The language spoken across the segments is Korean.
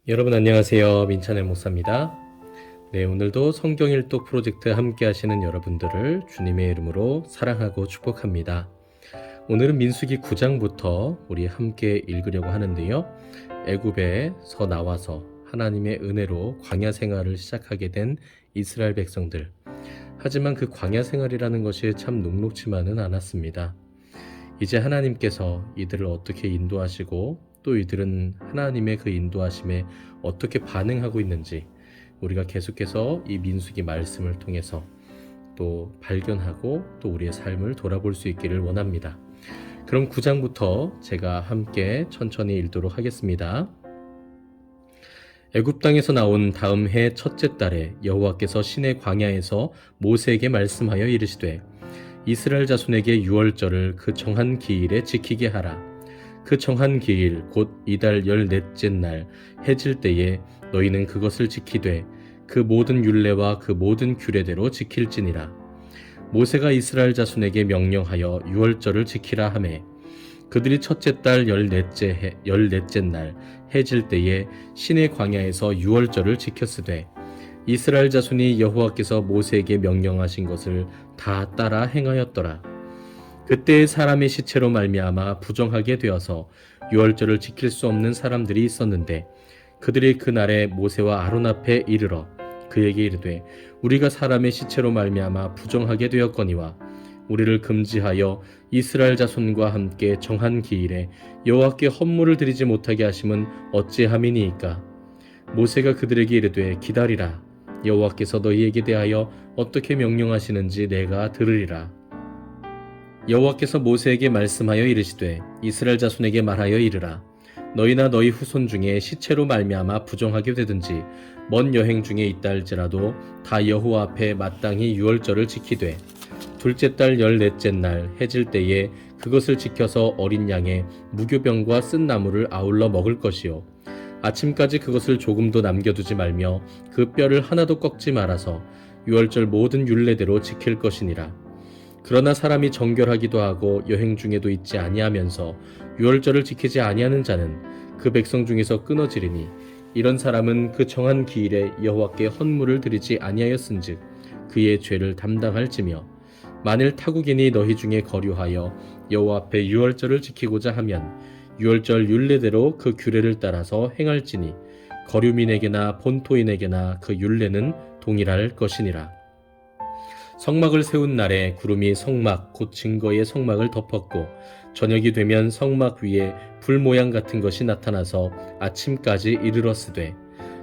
여러분 안녕하세요. 민찬의 목사입니다. 네, 오늘도 성경 일독 프로젝트 함께 하시는 여러분들을 주님의 이름으로 사랑하고 축복합니다. 오늘은 민수기 9장부터 우리 함께 읽으려고 하는데요. 애굽에서 나와서 하나님의 은혜로 광야 생활을 시작하게 된 이스라엘 백성들. 하지만 그 광야 생활이라는 것이 참 녹록지만은 않았습니다. 이제 하나님께서 이들을 어떻게 인도하시고 또 이들은 하나님의 그 인도하심에 어떻게 반응하고 있는지 우리가 계속해서 이 민수기 말씀을 통해서 또 발견하고 또 우리의 삶을 돌아볼 수 있기를 원합니다. 그럼 9장부터 제가 함께 천천히 읽도록 하겠습니다. 애굽 땅에서 나온 다음 해 첫째 달에 여호와께서 시내 광야에서 모세에게 말씀하여 이르시되 이스라엘 자손에게 유월절을 그 정한 기일에 지키게 하라. 그 정한 기일 곧 이달 14째 날 해질 때에 너희는 그것을 지키되 그 모든 율례와 그 모든 규례대로 지킬지니라. 모세가 이스라엘 자손에게 명령하여 유월절을 지키라 하매 그들이 첫째 달 14째 날 해질 때에 시내 광야에서 유월절을 지켰으되 이스라엘 자손이 여호와께서 모세에게 명령하신 것을 다 따라 행하였더라. 그때 사람의 시체로 말미암아 부정하게 되어서 유월절을 지킬 수 없는 사람들이 있었는데 그들이 그날에 모세와 아론 앞에 이르러 그에게 이르되 우리가 사람의 시체로 말미암아 부정하게 되었거니와 우리를 금지하여 이스라엘 자손과 함께 정한 기일에 여호와께 헌물을 드리지 못하게 하심은 어찌함이니이까. 모세가 그들에게 이르되 기다리라. 여호와께서 너희에게 대하여 어떻게 명령하시는지 내가 들으리라. 여호와께서 모세에게 말씀하여 이르시되 이스라엘 자손에게 말하여 이르라. 너희나 너희 후손 중에 시체로 말미암아 부정하게 되든지 먼 여행 중에 있다 할지라도 다 여호와 앞에 마땅히 유월절을 지키되 둘째 달 14째 날 해질 때에 그것을 지켜서 어린 양의 무교병과 쓴 나물을 아울러 먹을 것이요 아침까지 그것을 조금도 남겨두지 말며 그 뼈를 하나도 꺾지 말아서 유월절 모든 율례대로 지킬 것이니라. 그러나 사람이 정결하기도 하고 여행 중에도 있지 아니하면서 유월절을 지키지 아니하는 자는 그 백성 중에서 끊어지리니 이런 사람은 그 정한 기일에 여호와께 헌물을 드리지 아니하였은즉 그의 죄를 담당할지며 만일 타국인이 너희 중에 거류하여 여호와 앞에 유월절을 지키고자 하면 유월절 율례대로 그 규례를 따라서 행할지니 거류민에게나 본토인에게나 그 율례는 동일할 것이니라. 성막을 세운 날에 구름이 성막 곧 증거의 성막을 덮었고 저녁이 되면 성막 위에 불 모양 같은 것이 나타나서 아침까지 이르렀으되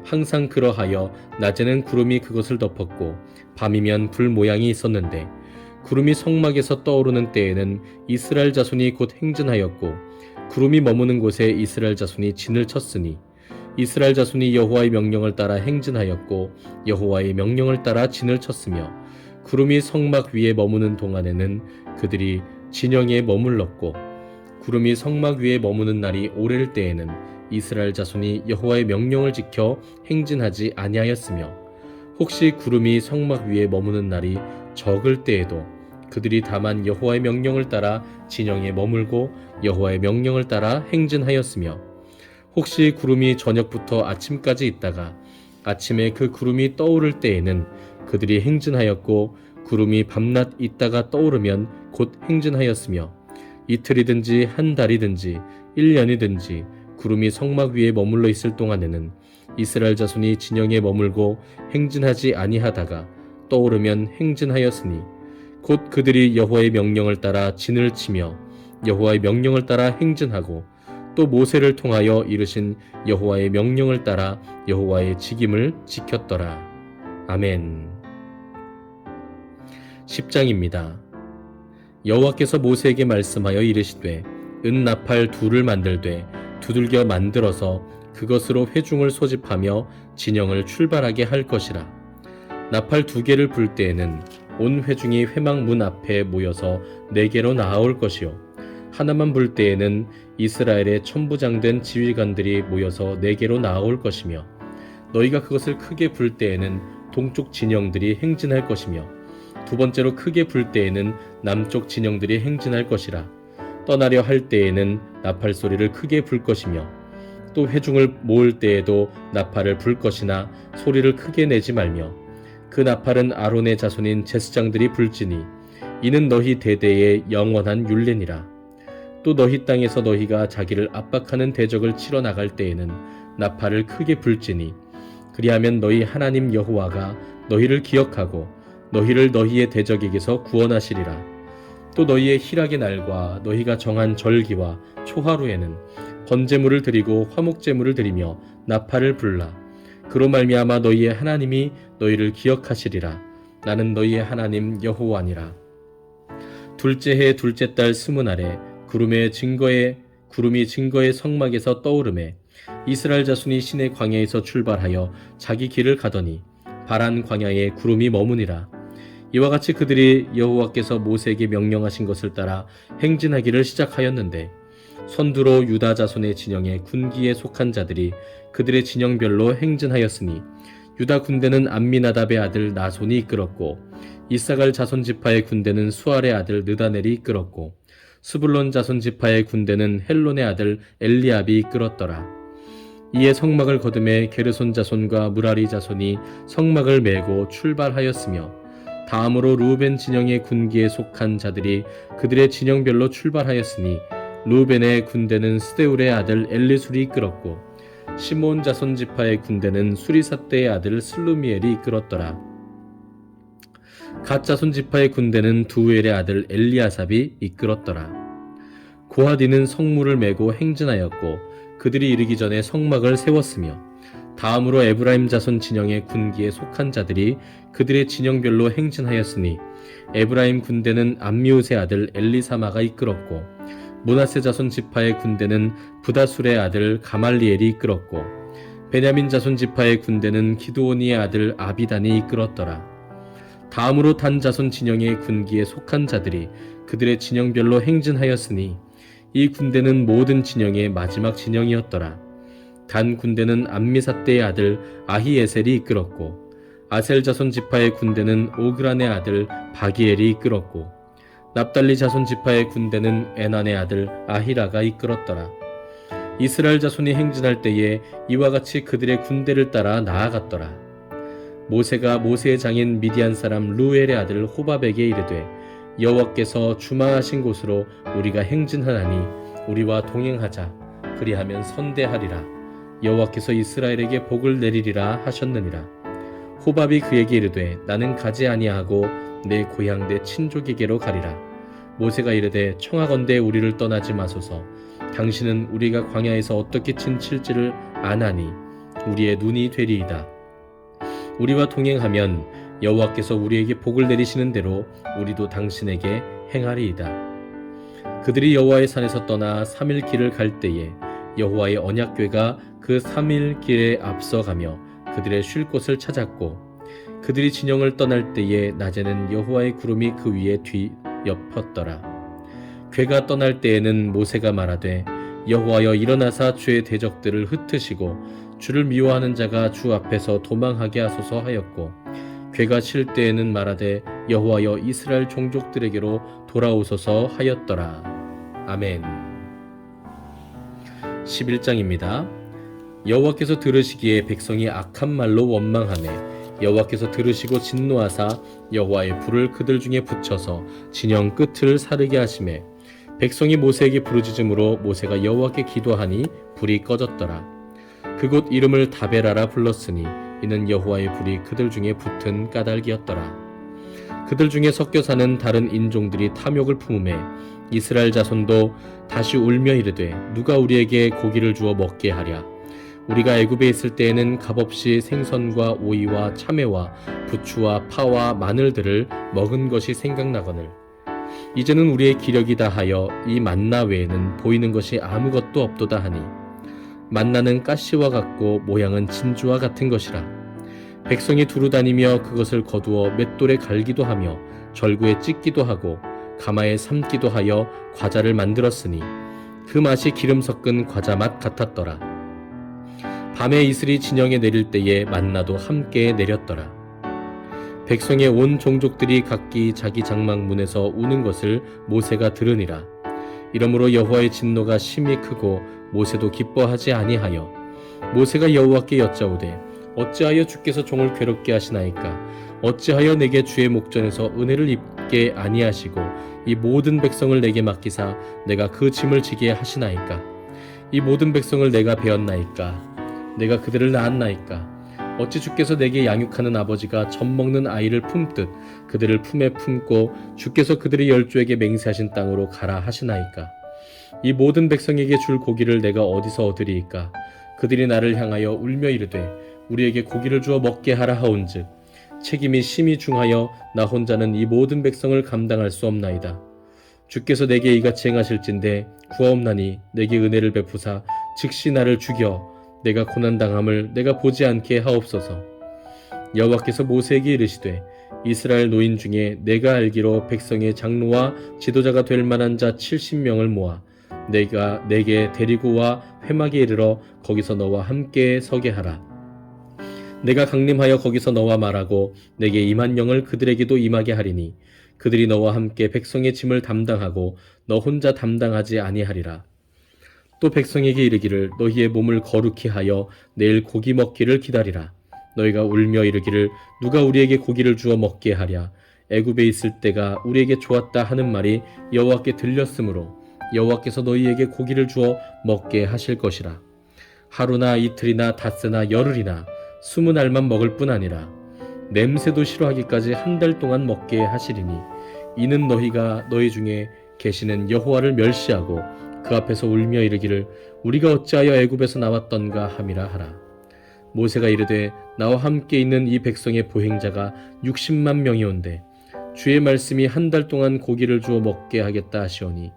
항상 그러하여 낮에는 구름이 그것을 덮었고 밤이면 불 모양이 있었는데 구름이 성막에서 떠오르는 때에는 이스라엘 자손이 곧 행진하였고 구름이 머무는 곳에 이스라엘 자손이 진을 쳤으니 이스라엘 자손이 여호와의 명령을 따라 행진하였고 여호와의 명령을 따라 진을 쳤으며 구름이 성막 위에 머무는 동안에는 그들이 진영에 머물렀고 구름이 성막 위에 머무는 날이 오랠 때에는 이스라엘 자손이 여호와의 명령을 지켜 행진하지 아니하였으며 혹시 구름이 성막 위에 머무는 날이 적을 때에도 그들이 다만 여호와의 명령을 따라 진영에 머물고 여호와의 명령을 따라 행진하였으며 혹시 구름이 저녁부터 아침까지 있다가 아침에 그 구름이 떠오를 때에는 그들이 행진하였고 구름이 밤낮 있다가 떠오르면 곧 행진하였으며 이틀이든지 한 달이든지 1년이든지 구름이 성막 위에 머물러 있을 동안에는 이스라엘 자손이 진영에 머물고 행진하지 아니하다가 떠오르면 행진하였으니 곧 그들이 여호와의 명령을 따라 진을 치며 여호와의 명령을 따라 행진하고 또 모세를 통하여 이르신 여호와의 명령을 따라 여호와의 직임을 지켰더라. 아멘. 10장입니다. 여호와께서 모세에게 말씀하여 이르시되 은나팔 둘을 만들되 두들겨 만들어서 그것으로 회중을 소집하며 진영을 출발하게 할 것이라. 나팔 2개를 불 때에는 온 회중이 회막 문 앞에 모여서 4개로 나아올 것이요 하나만 불 때에는 이스라엘의 천부장된 지휘관들이 모여서 4개로 나아올 것이며 너희가 그것을 크게 불 때에는 동쪽 진영들이 행진할 것이며 두 번째로 크게 불 때에는 남쪽 진영들이 행진할 것이라. 떠나려 할 때에는 나팔 소리를 크게 불 것이며 또 회중을 모을 때에도 나팔을 불 것이나 소리를 크게 내지 말며 그 나팔은 아론의 자손인 제사장들이 불지니 이는 너희 대대의 영원한 율례니라. 또 너희 땅에서 너희가 자기를 압박하는 대적을 치러 나갈 때에는 나팔을 크게 불지니 그리하면 너희 하나님 여호와가 너희를 기억하고 너희를 너희의 대적에게서 구원하시리라. 또 너희의 희락의 날과 너희가 정한 절기와 초하루에는 번제물을 드리고 화목제물을 드리며 나팔을 불라. 그로 말미암아 너희의 하나님이 너희를 기억하시리라. 나는 너희의 하나님 여호와니라. 둘째 해 둘째 달 스무 날에 구름이 증거의 성막에서 떠오르매 이스라엘 자손이 시내 광야에서 출발하여 자기 길을 가더니 바란 광야에 구름이 머무니라. 이와 같이 그들이 여호와께서 모세에게 명령하신 것을 따라 행진하기를 시작하였는데 선두로 유다 자손의 진영에 군기에 속한 자들이 그들의 진영별로 행진하였으니 유다 군대는 암미나답의 아들 나손이 이끌었고 이사갈 자손 지파의 군대는 수알의 아들 느다넬이 이끌었고 스불론 자손 지파의 군대는 헬론의 아들 엘리압이 이끌었더라. 이에 성막을 거두매 게르손 자손과 무라리 자손이 성막을 메고 출발하였으며 다음으로 루벤 진영의 군기에 속한 자들이 그들의 진영별로 출발하였으니 루벤의 군대는 스데울의 아들 엘리술이 이끌었고 시몬 자손 지파의 군대는 수리삿대의 아들 슬루미엘이 이끌었더라. 갓 자손 지파의 군대는 두엘의 아들 엘리아삽이 이끌었더라. 고하디는 성물을 메고 행진하였고 그들이 이르기 전에 성막을 세웠으며 다음으로 에브라임 자손 진영의 군기에 속한 자들이 그들의 진영별로 행진하였으니 에브라임 군대는 암미우스의 아들 엘리사마가 이끌었고 므낫세 자손 지파의 군대는 부다술의 아들 가말리엘이 이끌었고 베냐민 자손 지파의 군대는 기드오니의 아들 아비단이 이끌었더라. 다음으로 단 자손 진영의 군기에 속한 자들이 그들의 진영별로 행진하였으니 이 군대는 모든 진영의 마지막 진영이었더라. 단 군대는 암미삿대의 아들 아히에셀이 이끌었고 아셀 자손 지파의 군대는 오그란의 아들 바기엘이 이끌었고 납달리 자손 지파의 군대는 에난의 아들 아히라가 이끌었더라. 이스라엘 자손이 행진할 때에 이와 같이 그들의 군대를 따라 나아갔더라. 모세가 모세의 장인 미디안 사람 루엘의 아들 호밥에게 이르되 여호와께서 주마하신 곳으로 우리가 행진하나니 우리와 동행하자. 그리하면 선대하리라. 여호와께서 이스라엘에게 복을 내리리라 하셨느니라. 호밥이 그에게 이르되 나는 가지 아니하고 내 고향 내 친족에게로 가리라. 모세가 이르되 청하건대 우리를 떠나지 마소서. 당신은 우리가 광야에서 어떻게 친칠지를 아나니 우리의 눈이 되리이다. 우리와 동행하면 여호와께서 우리에게 복을 내리시는 대로 우리도 당신에게 행하리이다. 그들이 여호와의 산에서 떠나 3일 길을 갈 때에 여호와의 언약궤가 그 3일 길에 앞서가며 그들의 쉴 곳을 찾았고 그들이 진영을 떠날 때에 낮에는 여호와의 구름이 그 위에 뒤엎었더라. 궤가 떠날 때에는 모세가 말하되 여호와여 일어나사 주의 대적들을 흩으시고 주를 미워하는 자가 주 앞에서 도망하게 하소서 하였고 궤가 칠 때에는 말하되 여호와여 이스라엘 종족들에게로 돌아오소서 하였더라. 아멘. 11장입니다. 여호와께서 들으시기에 백성이 악한 말로 원망하매 여호와께서 들으시고 진노하사 여호와의 불을 그들 중에 붙여서 진영 끝을 사르게 하시매 백성이 모세에게 부르짖음으로 모세가 여호와께 기도하니 불이 꺼졌더라. 그곳 이름을 다베라라 불렀으니 이는 여호와의 불이 그들 중에 붙은 까닭이었더라. 그들 중에 섞여 사는 다른 인종들이 탐욕을 품음에 이스라엘 자손도 다시 울며 이르되 누가 우리에게 고기를 주어 먹게 하랴. 우리가 애굽에 있을 때에는 값없이 생선과 오이와 참외와 부추와 파와 마늘들을 먹은 것이 생각나거늘 이제는 우리의 기력이 다하여 이 만나 외에는 보이는 것이 아무것도 없도다 하니 만나는 가시와 같고 모양은 진주와 같은 것이라. 백성이 두루 다니며 그것을 거두어 맷돌에 갈기도 하며 절구에 찢기도 하고 가마에 삶기도 하여 과자를 만들었으니 그 맛이 기름 섞은 과자 맛 같았더라. 밤에 이슬이 진영에 내릴 때에 만나도 함께 내렸더라. 백성의 온 종족들이 각기 자기 장막 문에서 우는 것을 모세가 들으니라. 이러므로 여호와의 진노가 심히 크고 모세도 기뻐하지 아니하여 모세가 여호와께 여짜오되 어찌하여 주께서 종을 괴롭게 하시나이까? 어찌하여 내게 주의 목전에서 은혜를 입게 아니하시고 이 모든 백성을 내게 맡기사 내가 그 짐을 지게 하시나이까? 이 모든 백성을 내가 베었나이까? 내가 그들을 낳았나이까? 어찌 주께서 내게 양육하는 아버지가 젖 먹는 아이를 품듯 그들을 품에 품고 주께서 그들의 열조에게 맹세하신 땅으로 가라 하시나이까? 이 모든 백성에게 줄 고기를 내가 어디서 얻으리이까? 그들이 나를 향하여 울며 이르되 우리에게 고기를 주어 먹게 하라 하온즉 책임이 심히 중하여 나 혼자는 이 모든 백성을 감당할 수 없나이다. 주께서 내게 이같이 행하실진대 구하옵나니 내게 은혜를 베푸사 즉시 나를 죽여 내가 고난당함을 내가 보지 않게 하옵소서. 여호와께서 모세에게 이르시되 이스라엘 노인 중에 내가 알기로 백성의 장로와 지도자가 될 만한 자 70명을 모아 내가 내게 데리고 와 회막에 이르러 거기서 너와 함께 서게 하라. 내가 강림하여 거기서 너와 말하고 내게 임한 영을 그들에게도 임하게 하리니 그들이 너와 함께 백성의 짐을 담당하고 너 혼자 담당하지 아니하리라. 또 백성에게 이르기를 너희의 몸을 거룩히 하여 내일 고기 먹기를 기다리라. 너희가 울며 이르기를 누가 우리에게 고기를 주어 먹게 하랴. 애굽에 있을 때가 우리에게 좋았다 하는 말이 여호와께 들렸으므로 여호와께서 너희에게 고기를 주어 먹게 하실 것이라. 하루나 이틀이나 닷새나 열흘이나 20날만 먹을 뿐 아니라 냄새도 싫어하기까지 한 달 동안 먹게 하시리니 이는 너희가 너희 중에 계시는 여호와를 멸시하고 그 앞에서 울며 이르기를 우리가 어찌하여 애굽에서 나왔던가 함이라 하라. 모세가 이르되 나와 함께 있는 이 백성의 보행자가 60만 명이온데 주의 말씀이 한 달 동안 고기를 주어 먹게 하겠다 하시오니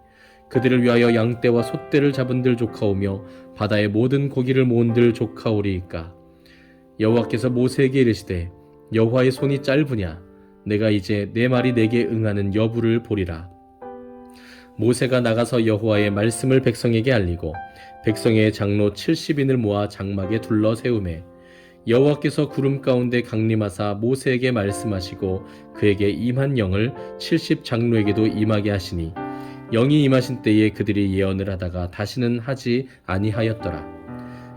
그들을 위하여 양떼와 소떼를 잡은들 조카오며 바다의 모든 고기를 모은들 조카오리이까. 여호와께서 모세에게 이르시되 여호와의 손이 짧으냐 내가 이제 내 말이 내게 응하는 여부를 보리라. 모세가 나가서 여호와의 말씀을 백성에게 알리고 백성의 장로 70인을 모아 장막에 둘러 세우매 여호와께서 구름 가운데 강림하사 모세에게 말씀하시고 그에게 임한 영을 70 장로에게도 임하게 하시니 영이 임하신 때에 그들이 예언을 하다가 다시는 하지 아니하였더라.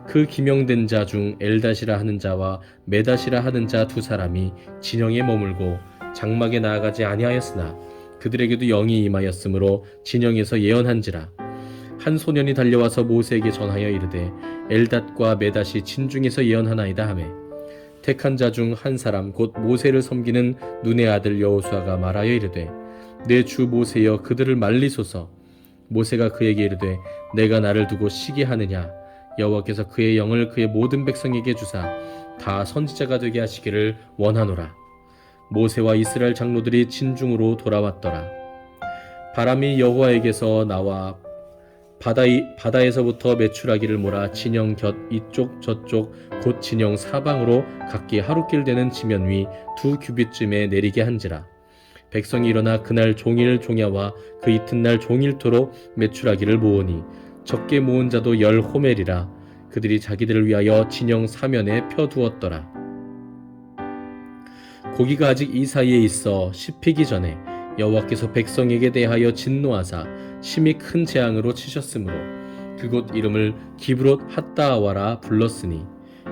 그 기명된 자 중 엘닷이라 하는 자와 메닷이라 하는 자 두 사람이 진영에 머물고 장막에 나아가지 아니하였으나 그들에게도 영이 임하였으므로 진영에서 예언한지라. 한 소년이 달려와서 모세에게 전하여 이르되 엘닷과 메닷이 진중에서 예언하나이다 하매 택한 자 중 한 사람 곧 모세를 섬기는 눈의 아들 여호수아가 말하여 이르되 내 주 모세여 그들을 말리소서. 모세가 그에게 이르되 내가 나를 두고 쉬게 하느냐. 여호와께서 그의 영을 그의 모든 백성에게 주사 다 선지자가 되게 하시기를 원하노라. 모세와 이스라엘 장로들이 진중으로 돌아왔더라. 바람이 여호와에게서 나와 바다에서부터 메추라기를 몰아 진영 곁 이쪽 저쪽 곧 진영 사방으로 각기 하루길 되는 지면 위 2규빗쯤에 내리게 한지라. 백성이 일어나 그날 종일 종야와 그 이튿날 종일토록 메추라기를 모으니 적게 모은 자도 10호멜이라. 그들이 자기들을 위하여 진영 사면에 펴두었더라. 고기가 아직 이 사이에 있어 씹히기 전에 여호와께서 백성에게 대하여 진노하사 심히 큰 재앙으로 치셨으므로 그곳 이름을 기브롯 핫다아와라 불렀으니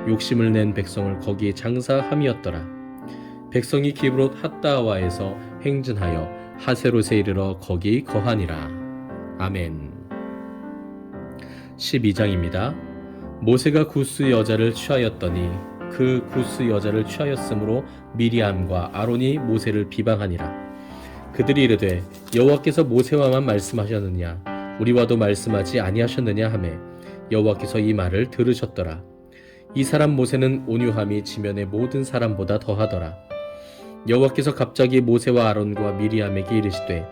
욕심을 낸 백성을 거기에 장사함이었더라. 백성이 기브롯 핫다아와에서 행진하여 하세롯에 이르러 거기 거하니라. 아멘. 12장입니다. 모세가 구스 여자를 취하였더니 그 구스 여자를 취하였으므로 미리암과 아론이 모세를 비방하니라. 그들이 이르되 여호와께서 모세와만 말씀하셨느냐 우리와도 말씀하지 아니하셨느냐 하매 여호와께서 이 말을 들으셨더라. 이 사람 모세는 온유함이 지면의 모든 사람보다 더하더라. 여호와께서 갑자기 모세와 아론과 미리암에게 이르시되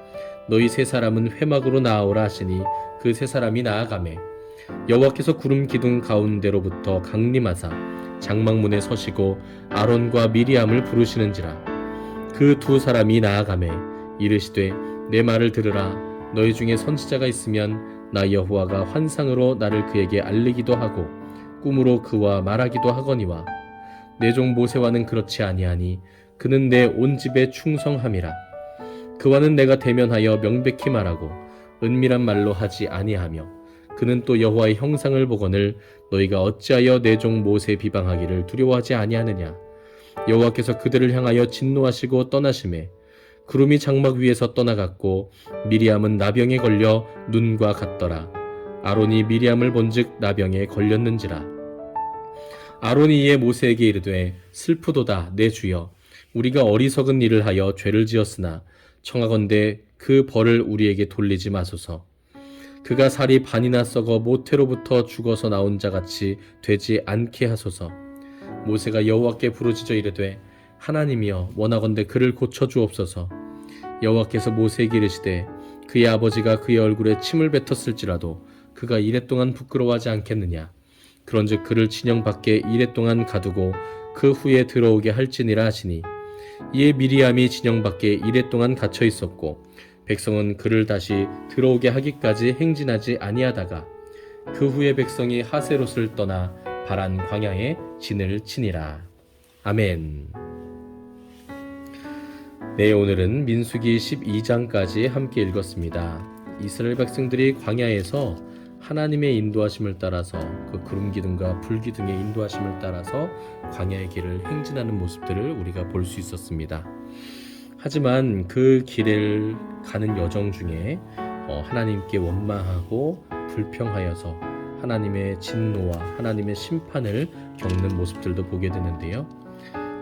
너희 세 사람은 회막으로 나아오라 하시니 그 세 사람이 나아가매 여호와께서 구름 기둥 가운데로부터 강림하사 장막문에 서시고 아론과 미리암을 부르시는지라. 그 두 사람이 나아가매 이르시되 내 말을 들으라. 너희 중에 선지자가 있으면 나 여호와가 환상으로 나를 그에게 알리기도 하고 꿈으로 그와 말하기도 하거니와 내 종 모세와는 그렇지 아니하니 그는 내 온 집에 충성함이라. 그와는 내가 대면하여 명백히 말하고 은밀한 말로 하지 아니하며 그는 또 여호와의 형상을 보거늘 너희가 어찌하여 내 종 모세 비방하기를 두려워하지 아니하느냐. 여호와께서 그들을 향하여 진노하시고 떠나심에 구름이 장막 위에서 떠나갔고 미리암은 나병에 걸려 눈과 같더라. 아론이 미리암을 본즉 나병에 걸렸는지라. 아론이 이에 모세에게 이르되 슬프도다 내 주여, 우리가 어리석은 일을 하여 죄를 지었으나 청하건대 그 벌을 우리에게 돌리지 마소서. 그가 살이 반이나 썩어 모태로부터 죽어서 나온 자같이 되지 않게 하소서. 모세가 여호와께 부르짖어 이르되 하나님이여, 원하건대 그를 고쳐 주옵소서. 여호와께서 모세에게 이르시되 그의 아버지가 그의 얼굴에 침을 뱉었을지라도 그가 이랫동안 부끄러워하지 않겠느냐. 그런즉 그를 진영 밖에 이랫동안 가두고 그 후에 들어오게 할지니라 하시니, 이에 미리암이 진영 밖에 이랫동안 갇혀 있었고 백성은 그를 다시 들어오게 하기까지 행진하지 아니하다가 그 후에 백성이 하세롯을 떠나 바란 광야에 진을 치니라. 아멘. 네, 오늘은 민수기 12장까지 함께 읽었습니다. 이스라엘 백성들이 광야에서 하나님의 인도하심을 따라서, 그 구름 기둥과 불 기둥의 인도하심을 따라서 광야의 길을 행진하는 모습들을 우리가 볼 수 있었습니다. 하지만 그 길을 가는 여정 중에 하나님께 원망하고 불평하여서 하나님의 진노와 하나님의 심판을 겪는 모습들도 보게 되는데요.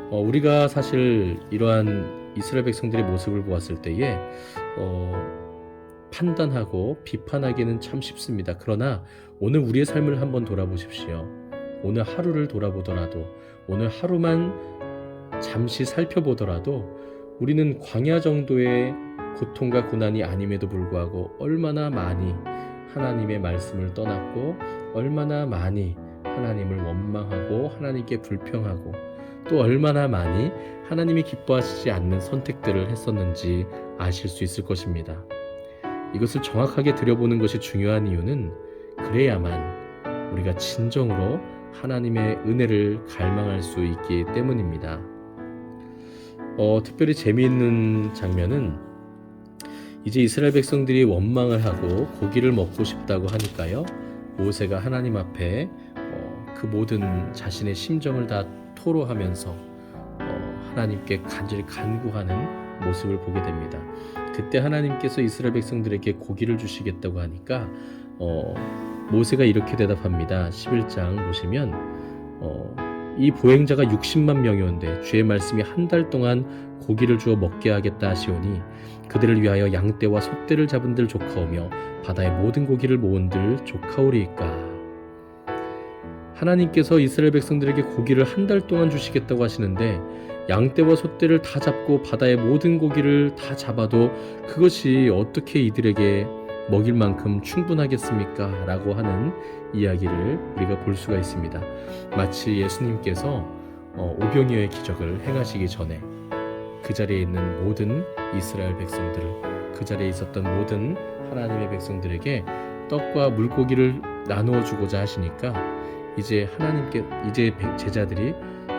우리가 사실 이러한 이스라엘 백성들의 모습을 보았을 때에 판단하고 비판하기는 참 쉽습니다. 그러나 오늘 우리의 삶을 한번 돌아보십시오. 오늘 하루를 돌아보더라도, 오늘 하루만 잠시 살펴보더라도 우리는 광야 정도의 고통과 고난이 아님에도 불구하고 얼마나 많이 하나님의 말씀을 떠났고, 얼마나 많이 하나님을 원망하고 하나님께 불평하고, 또 얼마나 많이 하나님이 기뻐하시지 않는 선택들을 했었는지 아실 수 있을 것입니다. 이것을 정확하게 들여보는 것이 중요한 이유는, 그래야만 우리가 진정으로 하나님의 은혜를 갈망할 수 있기 때문입니다. 특별히 재미있는 장면은, 이제 이스라엘 백성들이 원망을 하고 고기를 먹고 싶다고 하니까요, 모세가 하나님 앞에 그 모든 자신의 심정을 다 토로하면서 하나님께 간절히 간구하는 모습을 보게 됩니다. 그때 하나님께서 이스라엘 백성들에게 고기를 주시겠다고 하니까 모세가 이렇게 대답합니다. 11장 보시면 이 보행자가 60만 명이온데 주의 말씀이 한 달 동안 고기를 주어 먹게 하겠다 하시오니 그들을 위하여 양떼와 소떼를 잡은들 조카오며 바다의 모든 고기를 모은들 조카오리이까. 하나님께서 이스라엘 백성들에게 고기를 한 달 동안 주시겠다고 하시는데, 양떼와 소떼를 다 잡고 바다의 모든 고기를 다 잡아도 그것이 어떻게 이들에게 먹일 만큼 충분하겠습니까? 라고 하는 이야기를 우리가 볼 수가 있습니다. 마치 예수님께서 오병이어의 기적을 행하시기 전에 그 자리에 있는 모든 이스라엘 백성들, 그 자리에 있었던 모든 하나님의 백성들에게 떡과 물고기를 나누어 주고자 하시니까, 이제 제자들이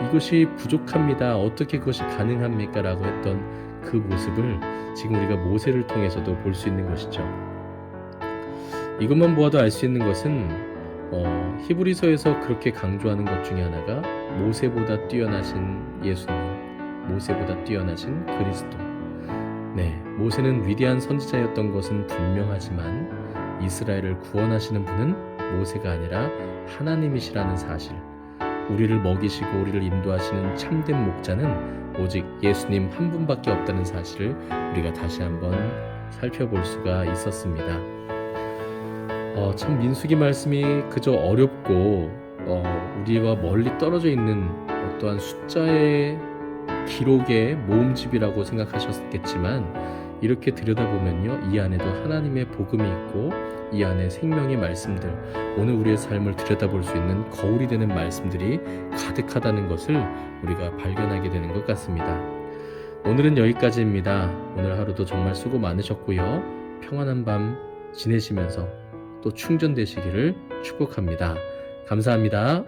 이것이 부족합니다, 어떻게 그것이 가능합니까? 라고 했던 그 모습을 지금 우리가 모세를 통해서도 볼 수 있는 것이죠. 이것만 보아도 알 수 있는 것은 히브리서에서 그렇게 강조하는 것 중에 하나가 모세보다 뛰어나신 예수님, 모세보다 뛰어나신 그리스도. 네, 모세는 위대한 선지자였던 것은 분명하지만 이스라엘을 구원하시는 분은 모세가 아니라 하나님이시라는 사실, 우리를 먹이시고 우리를 인도하시는 참된 목자는 오직 예수님 한 분밖에 없다는 사실을 우리가 다시 한번 살펴볼 수가 있었습니다. 참 민수기 말씀이 그저 어렵고 우리와 멀리 떨어져 있는 어떠한 숫자의 기록의 모음집이라고 생각하셨겠지만, 이렇게 들여다보면요, 이 안에도 하나님의 복음이 있고 이 안에 생명의 말씀들, 오늘 우리의 삶을 들여다볼 수 있는 거울이 되는 말씀들이 가득하다는 것을 우리가 발견하게 되는 것 같습니다. 오늘은 여기까지입니다. 오늘 하루도 정말 수고 많으셨고요, 평안한 밤 지내시면서 또 충전되시기를 축복합니다. 감사합니다.